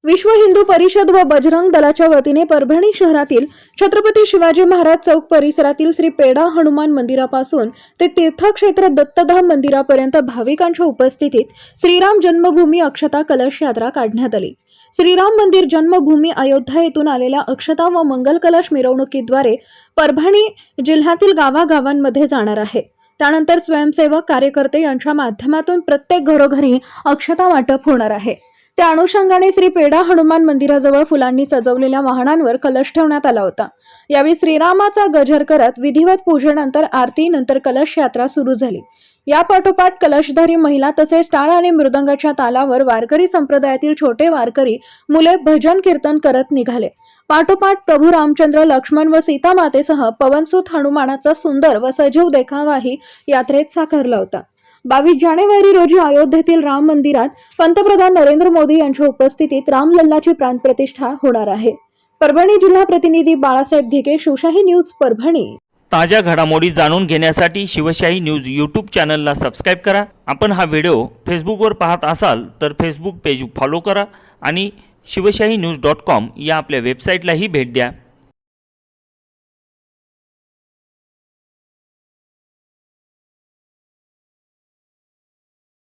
विश्व हिंदू परिषद व बजरंग दलाच्या वतीने परभणी शहरातील छत्रपती शिवाजी महाराज चौक परिसरातील श्री पेडा हनुमान मंदिरापासून ते तीर्थक्षेत्र दत्तधाम मंदिरापर्यंत भाविकांच्या उपस्थितीत श्रीराम जन्मभूमी अक्षता कलश यात्रा काढण्यात आली। श्रीराम मंदिर जन्मभूमी अयोध्या येथून आलेल्या अक्षता व मंगल कलश मिरवणुकीद्वारे परभणी जिल्ह्यातील गावागावांमध्ये जाणार आहे। त्यानंतर स्वयंसेवक कार्यकर्ते यांच्या माध्यमातून प्रत्येक घरोघरी अक्षता वाटप होणार आहे। त्या अनुषंगाने श्री पेडा हनुमान मंदिराजवळ फुलांनी सजवलेल्या वाहनांवर कलश ठेवण्यात आला होता। यावेळी श्रीरामाचा गजर करत विधिवत पूजेनंतर आरती नंतर कलश यात्रा सुरू झाली। या पाठोपाठ कलशधारी महिला तसेच टाळ आणि मृदंगाच्या तालावर वारकरी संप्रदायातील छोटे वारकरी मुले भजन कीर्तन करत निघाले। पाठोपाठ प्रभू रामचंद्र लक्ष्मण व सीता मातेसह पवनसुत हनुमानाचा सुंदर व सजीव देखावाही यात्रेत साकारला होता। 22 जानेवारी रोजी अयोध्येतील राम मंदिरात पंतप्रधान नरेंद्र मोदी यांच्या उपस्थितीत रामलल्लाची प्राणप्रतिष्ठा होणार आहे। परभणी जिल्हा प्रतिनिधी बाळासाहेब ढिके, शिवशाही न्यूज, परभणी। ताज्या घडामोडी जाणून घेण्यासाठी शिवशाही न्यूज यूट्यूब चॅनलला सबस्क्राइब करा। आपण हा व्हिडिओ फेसबुकवर पाहत असाल तर फेसबुक पेज फॉलो करा आणि शिवशाही न्यूज.com या आपल्या वेबसाईटलाही भेट द्या।